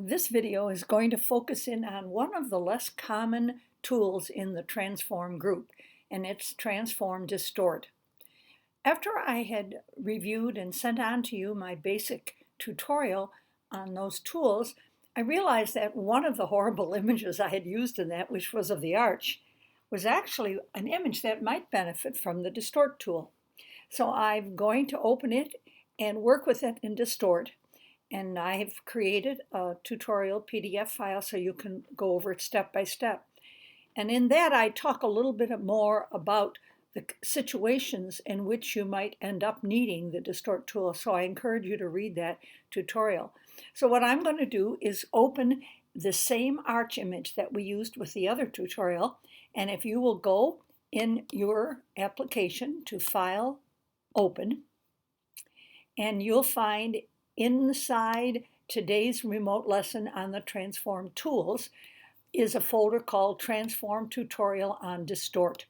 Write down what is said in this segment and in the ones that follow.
This video is going to focus in on one of the less common tools in the transform group, and it's transform distort. After I had reviewed and sent on to you my basic tutorial on those tools, I realized that one of the horrible images I had used in that, which was of the arch, was actually an image that might benefit from the distort tool. So I'm going to open it and work with it in distort. And I have created a tutorial PDF file so you can go over it step by step. And in that, I talk a little bit more about the situations in which you might end up needing the distort tool. So I encourage you to read that tutorial. So what I'm going to do is open the same arch image that we used with the other tutorial. And if you will go in your application to File, Open, and you'll find inside today's remote lesson on the transform tools is a folder called Transform Tutorial on Distort.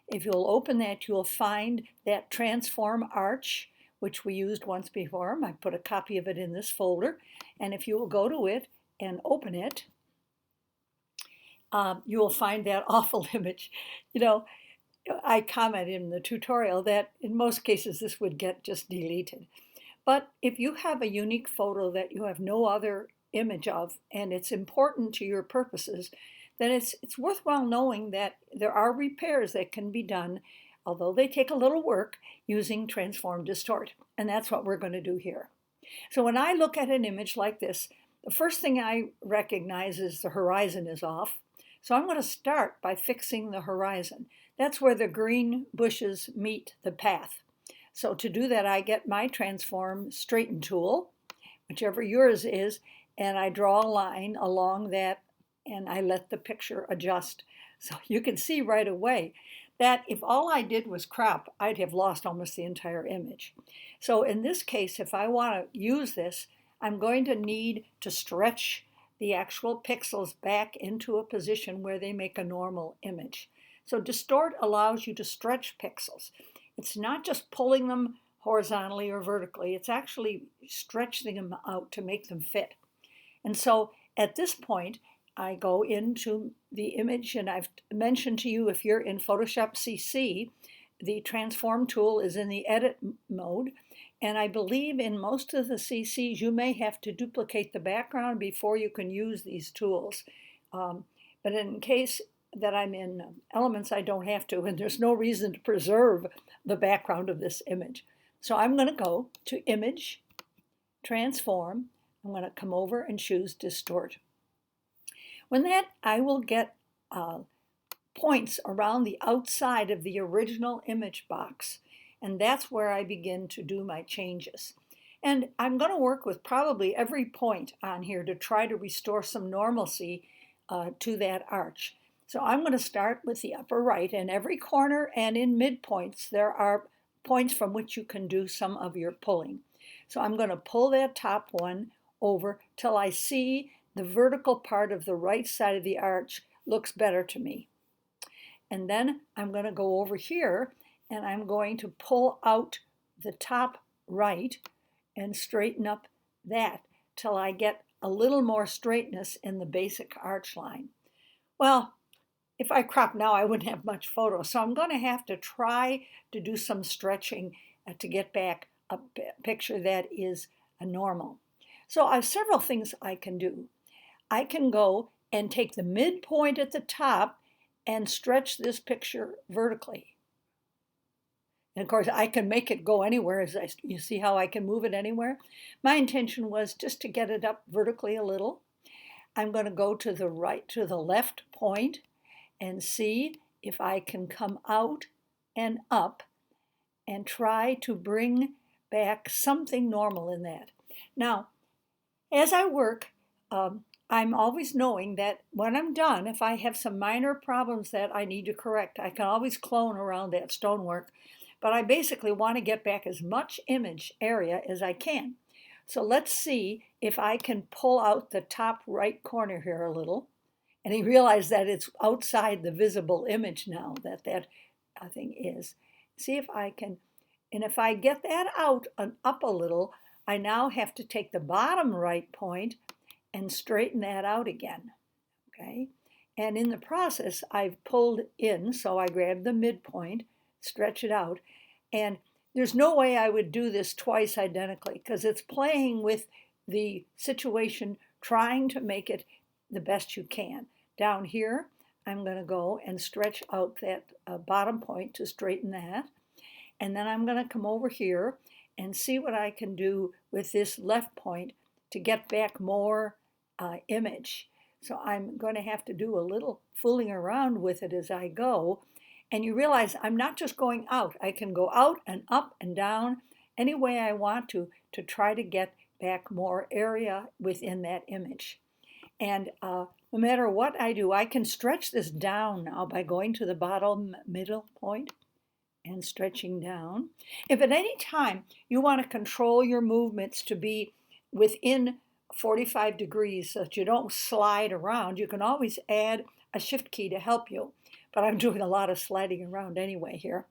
If you'll open that, you'll find that transform arch, which we used once before. I put a copy of it in this folder. And if you will go to it and open it, you will find that awful image. I commented in the tutorial that in most cases this would get just deleted. But if you have a unique photo that you have no other image of, and it's important to your purposes, then it's worthwhile knowing that there are repairs that can be done, although they take a little work, using Transform Distort. And that's what we're going to do here. So when I look at an image like this, the first thing I recognize is the horizon is off. So I'm going to start by fixing the horizon. That's where the green bushes meet the path. So to do that, I get my Transform Straighten tool, whichever yours is, and I draw a line along that, and I let the picture adjust. So you can see right away that if all I did was crop, I'd have lost almost the entire image. So in this case, if I want to use this, I'm going to need to stretch the actual pixels back into a position where they make a normal image. So Distort allows you to stretch pixels. It's not just pulling them horizontally or vertically, it's actually stretching them out to make them fit. And so at this point, I go into the image, and I've mentioned to you, if you're in Photoshop CC, the transform tool is in the edit mode. And I believe in most of the CCs, you may have to duplicate the background before you can use these tools. But in case that I'm in Elements, I don't have to, and there's no reason to preserve the background of this image. So I'm going to go to Image, Transform. I'm going to come over and choose Distort. When that, I will get points around the outside of the original image box, and that's where I begin to do my changes. And I'm going to work with probably every point on here to try to restore some normalcy to that arch. So I'm going to start with the upper right, and every corner and in midpoints there are points from which you can do some of your pulling. So I'm going to pull that top one over till I see the vertical part of the right side of the arch looks better to me. And then I'm going to go over here, and I'm going to pull out the top right and straighten up that till I get a little more straightness in the basic arch line. Well, if I crop now, I wouldn't have much photo, so I'm going to have to try to do some stretching to get back a picture that is a normal. So I have several things I can do. I can go and take the midpoint at the top and stretch this picture vertically. And of course, I can make it go anywhere. You see how I can move it anywhere? My intention was just to get it up vertically a little. I'm going to go to the right, to the left point, and see if I can come out and up and try to bring back something normal in that. Now, as I work, I'm always knowing that when I'm done, if I have some minor problems that I need to correct, I can always clone around that stonework. But I basically want to get back as much image area as I can. So let's see if I can pull out the top right corner here a little. And he realized that it's outside the visible image now, that thing is. See if I can, and if I get that out and up a little, I now have to take the bottom right point and straighten that out again, okay? And in the process, I've pulled in, so I grab the midpoint, stretch it out, and there's no way I would do this twice identically because it's playing with the situation, trying to make it the best you can. Down here, I'm going to go and stretch out that bottom point to straighten that. And then I'm going to come over here and see what I can do with this left point to get back more image. So I'm going to have to do a little fooling around with it as I go. And you realize I'm not just going out. I can go out and up and down any way I want to try to get back more area within that image. And no matter what I do, I can stretch this down now by going to the bottom middle point and stretching down. If at any time you want to control your movements to be within 45 degrees so that you don't slide around, you can always add a shift key to help you. But I'm doing a lot of sliding around anyway here.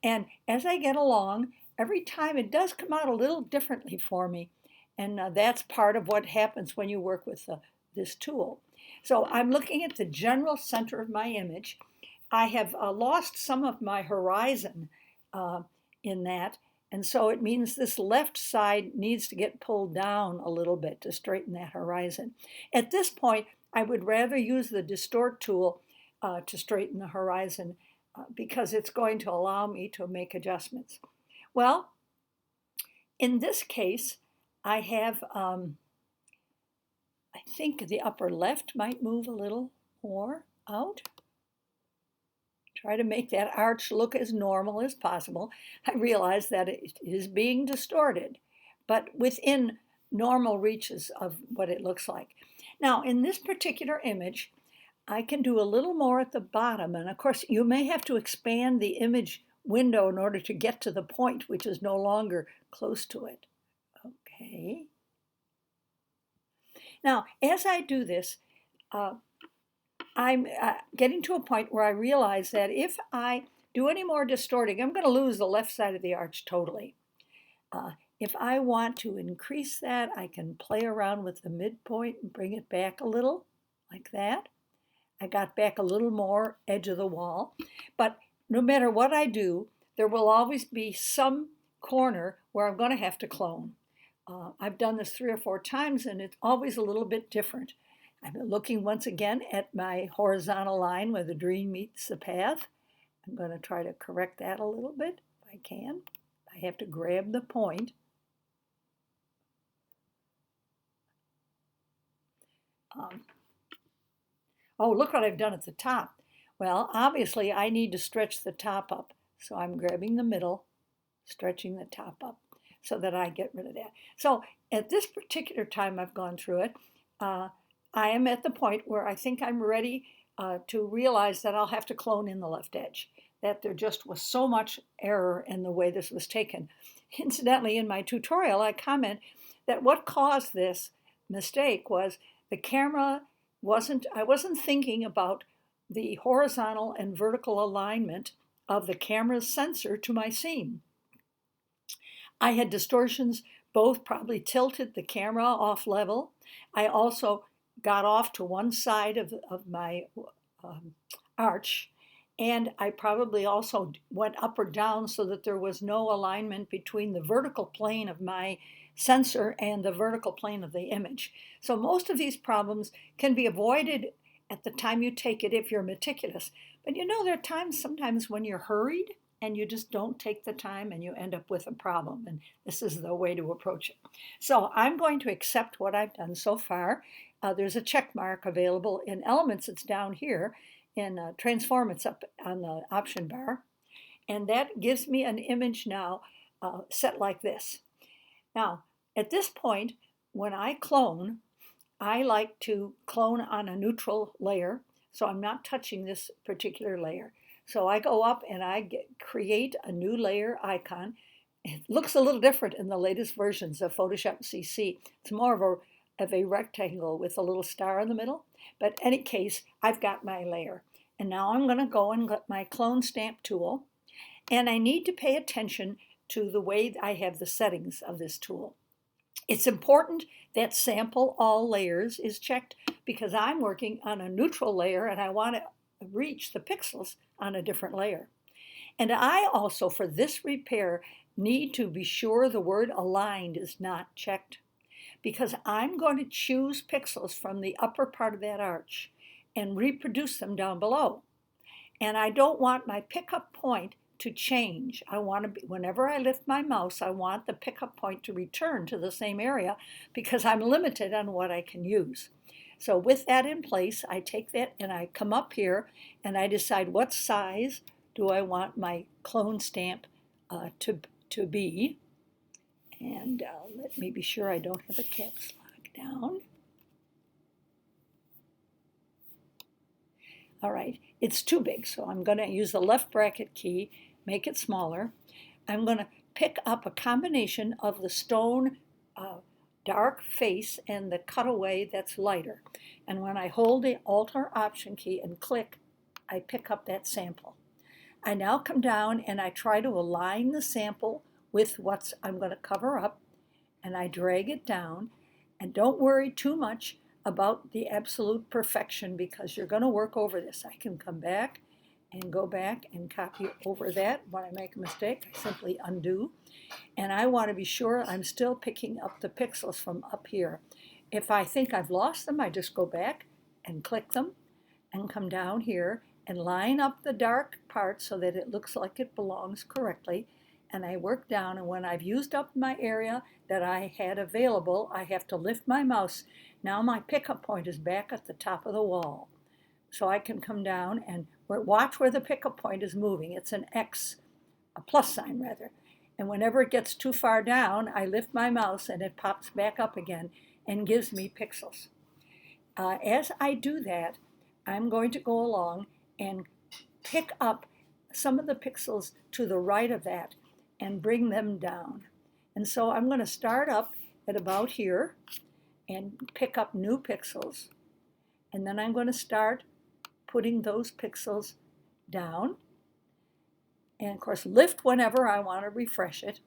And as I get along, every time it does come out a little differently for me. And that's part of what happens when you work with this tool. So I'm looking at the general center of my image. I have lost some of my horizon in that. And so it means this left side needs to get pulled down a little bit to straighten that horizon. At this point, I would rather use the Distort tool to straighten the horizon because it's going to allow me to make adjustments. Well, in this case, I have, I think the upper left might move a little more out. Try to make that arch look as normal as possible. I realize that it is being distorted, but within normal reaches of what it looks like. Now, in this particular image, I can do a little more at the bottom, and of course you may have to expand the image window in order to get to the point which is no longer close to it. Okay. Now, as I do this, I'm getting to a point where I realize that if I do any more distorting, I'm going to lose the left side of the arch totally. If I want to increase that, I can play around with the midpoint and bring it back a little, like that. I got back a little more edge of the wall, but no matter what I do, there will always be some corner where I'm going to have to clone. I've done this 3 or 4 times and it's always a little bit different. I'm looking once again at my horizontal line where the dream meets the path. I'm going to try to correct that a little bit if I can. I have to grab the point. Oh, look what I've done at the top. Well, obviously I need to stretch the top up. So I'm grabbing the middle, stretching the top up so that I get rid of that. So at this particular time I've gone through it, I am at the point where I think I'm ready to realize that I'll have to clone in the left edge, that there just was so much error in the way this was taken. Incidentally, in my tutorial, I comment that what caused this mistake was the camera I wasn't thinking about the horizontal and vertical alignment of the camera's sensor to my scene. I had distortions, both probably tilted the camera off level. I also got off to one side of my arch, and I probably also went up or down so that there was no alignment between the vertical plane of my sensor and the vertical plane of the image. So most of these problems can be avoided at the time you take it if you're meticulous. But you know, there are times sometimes when you're hurried and you just don't take the time and you end up with a problem. And this is the way to approach it. So I'm going to accept what I've done so far. There's a check mark available in Elements. It's down here. In Transform, it's up on the option bar. And that gives me an image now set like this. Now, at this point, when I clone, I like to clone on a neutral layer, so I'm not touching this particular layer. So I go up and I create a new layer icon. It looks a little different in the latest versions of Photoshop CC. It's more of a rectangle with a little star in the middle. But in any case, I've got my layer. And now I'm going to go and get my clone stamp tool. And I need to pay attention to the way I have the settings of this tool. It's important that sample all layers is checked because I'm working on a neutral layer and I want to reach the pixels on a different layer. And I also, for this repair, need to be sure the word aligned is not checked because I'm going to choose pixels from the upper part of that arch and reproduce them down below. And I don't want my pickup point to change. I want to be, whenever I lift my mouse, I want the pickup point to return to the same area because I'm limited on what I can use. So with that in place, I take that and I come up here and I decide what size do I want my clone stamp to be. And let me be sure I don't have a caps lock down. All right, it's too big, so I'm going to use the left bracket key, make it smaller. I'm going to pick up a combination of the stone dark face and the cutaway that's lighter. And when I hold the Alt or Option key and click, I pick up that sample. I now come down and I try to align the sample with what I'm going to cover up, and I drag it down. And don't worry too much about the absolute perfection because you're going to work over this. I can come back and go back and copy over that. When I make a mistake, I simply undo. And I want to be sure I'm still picking up the pixels from up here. If I think I've lost them, I just go back and click them and come down here and line up the dark part so that it looks like it belongs correctly. And I work down, and when I've used up my area that I had available, I have to lift my mouse. Now my pickup point is back at the top of the wall. So I can come down and watch where the pickup point is moving. It's an X, a plus sign rather. And whenever it gets too far down, I lift my mouse and it pops back up again and gives me pixels. As I do that, I'm going to go along and pick up some of the pixels to the right of that and bring them down. And so I'm going to start up at about here and pick up new pixels. And then I'm going to start putting those pixels down. And of course, lift whenever I want to refresh it.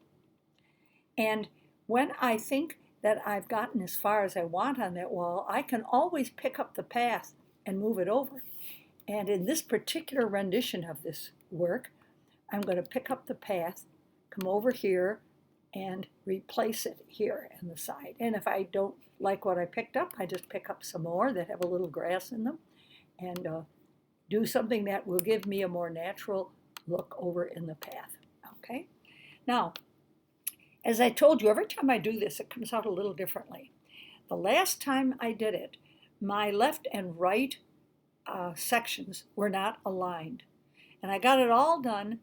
And when I think that I've gotten as far as I want on that wall, I can always pick up the path and move it over. And in this particular rendition of this work, I'm going to pick up the path, come over here, and replace it here on the side. And if I don't like what I picked up, I just pick up some more that have a little grass in them and do something that will give me a more natural look over in the path. Okay? Now, as I told you, every time I do this, it comes out a little differently. The last time I did it, my left and right sections were not aligned. And I got it all done,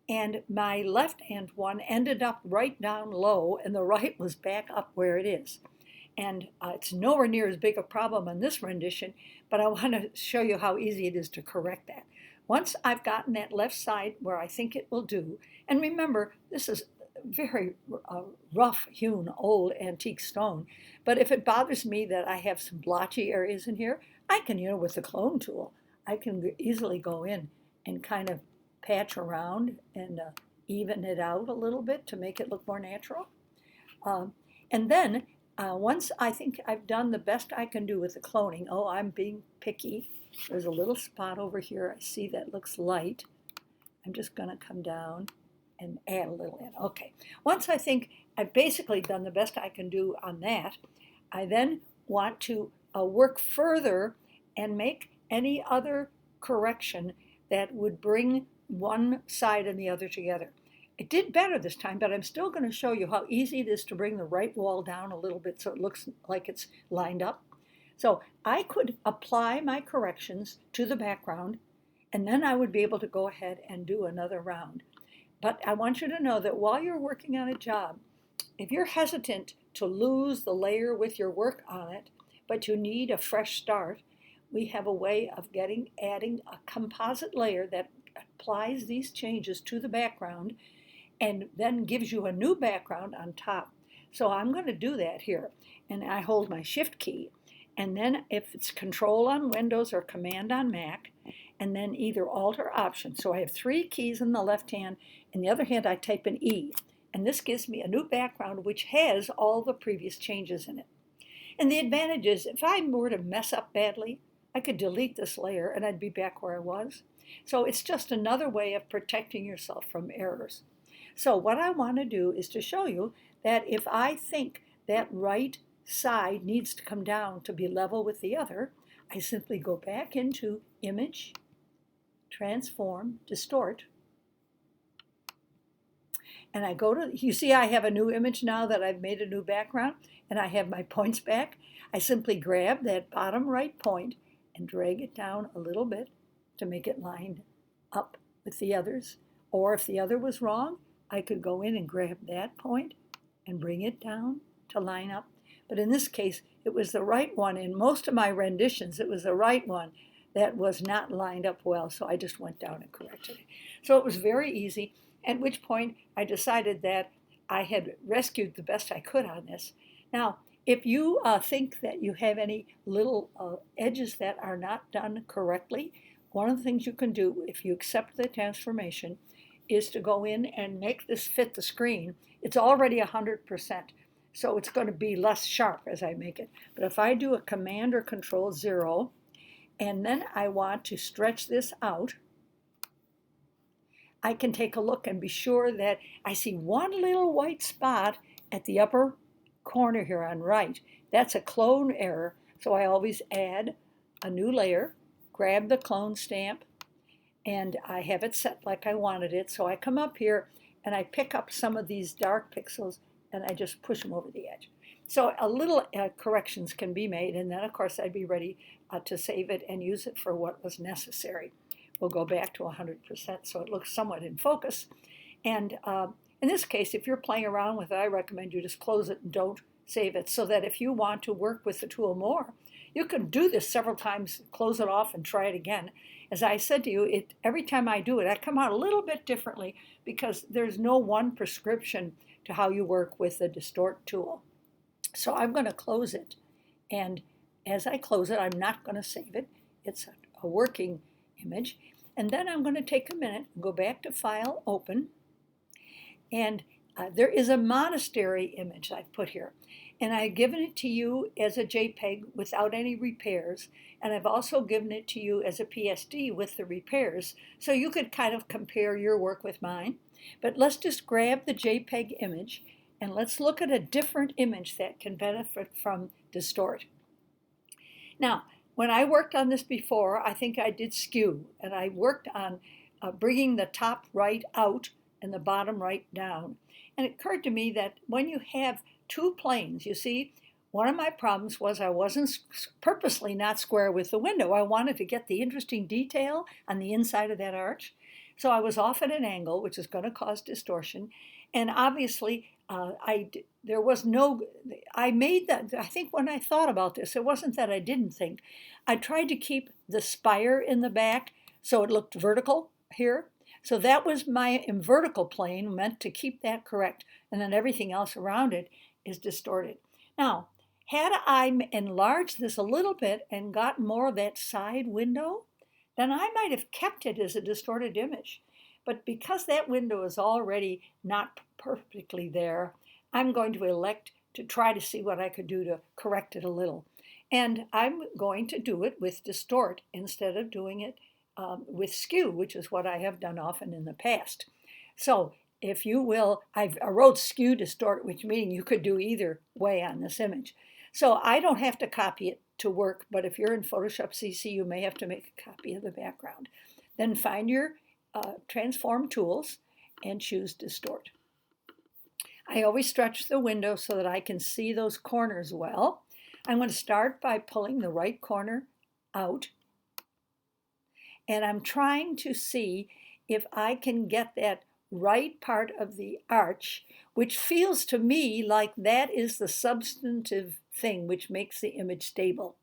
and my left-hand one ended up right down low, and the right was back up where it is. And it's nowhere near as big a problem on this rendition, but I want to show you how easy it is to correct that. Once I've gotten that left side where I think it will do, and remember, this is very rough-hewn old antique stone, but if it bothers me that I have some blotchy areas in here, I can, with the clone tool, I can easily go in and kind of patch around and even it out a little bit to make it look more natural. And then once I think I've done the best I can do with the cloning, I'm being picky. There's a little spot over here I see that looks light. I'm just going to come down and add a little in. Okay, once I think I've basically done the best I can do on that, I then want to work further and make any other correction that would bring one side and the other together. It did better this time, but I'm still going to show you how easy it is to bring the right wall down a little bit so it looks like it's lined up. So I could apply my corrections to the background, and then I would be able to go ahead and do another round. But I want you to know that while you're working on a job, if you're hesitant to lose the layer with your work on it, but you need a fresh start, we have a way of adding a composite layer that applies these changes to the background and then gives you a new background on top. So I'm going to do that here. And I hold my Shift key. And then if it's Control on Windows or Command on Mac, and then either Alt or Option. So I have 3 keys in the left hand. In the other hand, I type an E. And this gives me a new background which has all the previous changes in it. And the advantage is if I were to mess up badly, I could delete this layer and I'd be back where I was. So it's just another way of protecting yourself from errors. So what I want to do is to show you that if I think that right side needs to come down to be level with the other, I simply go back into Image, Transform, Distort, and I go to, you see I have a new image now that I've made a new background, and I have my points back. I simply grab that bottom right point and drag it down a little bit to make it line up with the others. Or if the other was wrong, I could go in and grab that point and bring it down to line up. But in this case, it was the right one. In most of my renditions, it was the right one that was not lined up well, so I just went down and corrected it. So it was very easy, at which point I decided that I had rescued the best I could on this. Now, if you think that you have any little edges that are not done correctly, one of the things you can do if you accept the transformation is to go in and make this fit the screen. It's already 100%, so it's going to be less sharp as I make it. But if I do a Command or Control 0, and then I want to stretch this out, I can take a look and be sure that I see one little white spot at the upper corner here on right. That's a clone error, so I always add a new layer, grab the clone stamp, and I have it set like I wanted it. So I come up here and I pick up some of these dark pixels and I just push them over the edge. So a little corrections can be made, and then of course I'd be ready to save it and use it for what was necessary. We'll go back to 100% so it looks somewhat in focus. And in this case, if you're playing around with it, I recommend you just close it and don't save it, so that if you want to work with the tool more, you can do this several times, close it off and try it again. As I said to you, every time I do it, I come out a little bit differently because there's no one prescription to how you work with the Distort tool. So I'm going to close it, and as I close it, I'm not going to save it. It's a working image. And then I'm going to take a minute and go back to File, Open, and there is a monastery image I've put here. And I've given it to you as a JPEG without any repairs, and I've also given it to you as a PSD with the repairs, so you could kind of compare your work with mine. But let's just grab the JPEG image, and let's look at a different image that can benefit from Distort. Now, when I worked on this before, I think I did skew, and I worked on bringing the top right out and the bottom right down. And it occurred to me that when you have two planes, you see, one of my problems was I wasn't purposely not square with the window. I wanted to get the interesting detail on the inside of that arch. So I was off at an angle, which is going to cause distortion. And obviously, there was no, I made that, I think when I thought about this, it wasn't that I didn't think. I tried to keep the spire in the back so it looked vertical here. So that was my vertical plane, meant to keep that correct. And then everything else around it is distorted. Now, had I enlarged this a little bit and gotten more of that side window, then I might have kept it as a distorted image. But because that window is already not perfectly there, I'm going to elect to try to see what I could do to correct it a little. And I'm going to do it with Distort instead of doing it with skew, which is what I have done often in the past. So if you will, I wrote skew distort, which meaning you could do either way on this image. So I don't have to copy it to work, but if you're in Photoshop CC, you may have to make a copy of the background. Then find your transform tools and choose Distort. I always stretch the window so that I can see those corners well. I'm going to start by pulling the right corner out, and I'm trying to see if I can get that right part of the arch, which feels to me like that is the substantive thing which makes the image stable.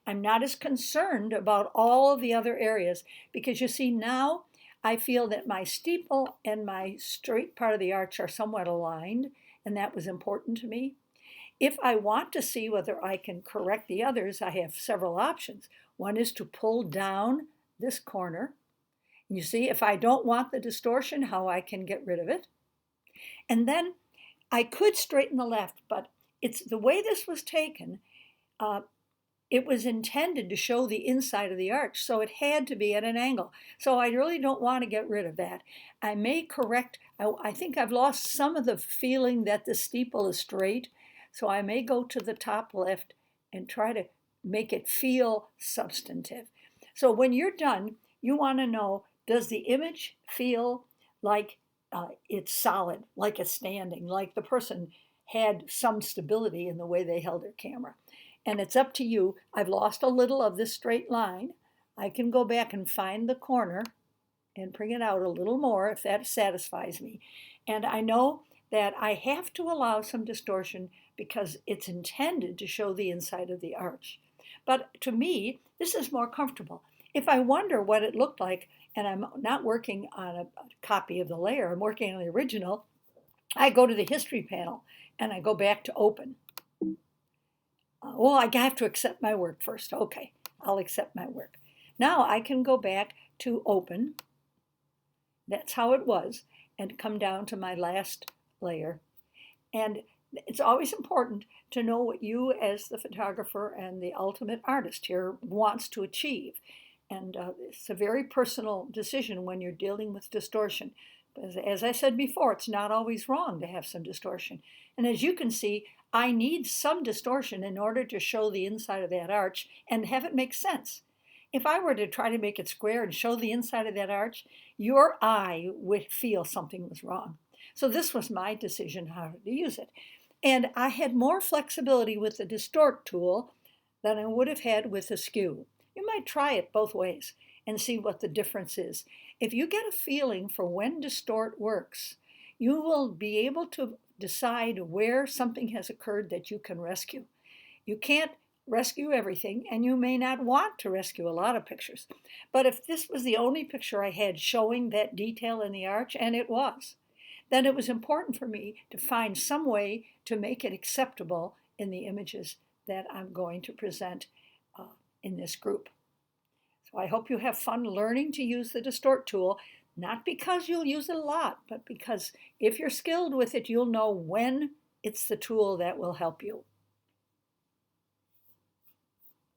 I'm not as concerned about all of the other areas because you see now I feel that my steeple and my straight part of the arch are somewhat aligned, and that was important to me. If I want to see whether I can correct the others, I have several options. One is to pull down this corner. You see, if I don't want the distortion, how I can get rid of it. And then I could straighten the left, but it's the way this was taken. Uh, it was intended to show the inside of the arch, so it had to be at an angle. So I really don't want to get rid of that. I may correct, I think I've lost some of the feeling that the steeple is straight, so I may go to the top left and try to make it feel substantive. So when you're done, you want to know, does the image feel like it's solid, like it's standing, like the person had some stability in the way they held their camera? And it's up to you. I've lost a little of this straight line. I can go back and find the corner and bring it out a little more if that satisfies me. And I know that I have to allow some distortion because it's intended to show the inside of the arch. But to me, this is more comfortable. If I wonder what it looked like, and I'm not working on a copy of the layer, I'm working on the original, I go to the history panel and I go back to open. Well, I have to accept my work first. Okay, I'll accept my work. Now I can go back to open. That's how it was, and come down to my last layer. And it's always important to know what you as the photographer and the ultimate artist here wants to achieve. And it's a very personal decision when you're dealing with distortion. As I said before, it's not always wrong to have some distortion. And as you can see, I need some distortion in order to show the inside of that arch and have it make sense. If I were to try to make it square and show the inside of that arch, your eye would feel something was wrong. So this was my decision how to use it. And I had more flexibility with the Distort tool than I would have had with the skew. You might try it both ways and see what the difference is. If you get a feeling for when Distort works, you will be able to decide where something has occurred that you can rescue. You can't rescue everything, and you may not want to rescue a lot of pictures. But if this was the only picture I had showing that detail in the arch, and it was, then it was important for me to find some way to make it acceptable in the images that I'm going to present in this group. So I hope you have fun learning to use the Distort tool, not because you'll use it a lot, but because if you're skilled with it, you'll know when it's the tool that will help you.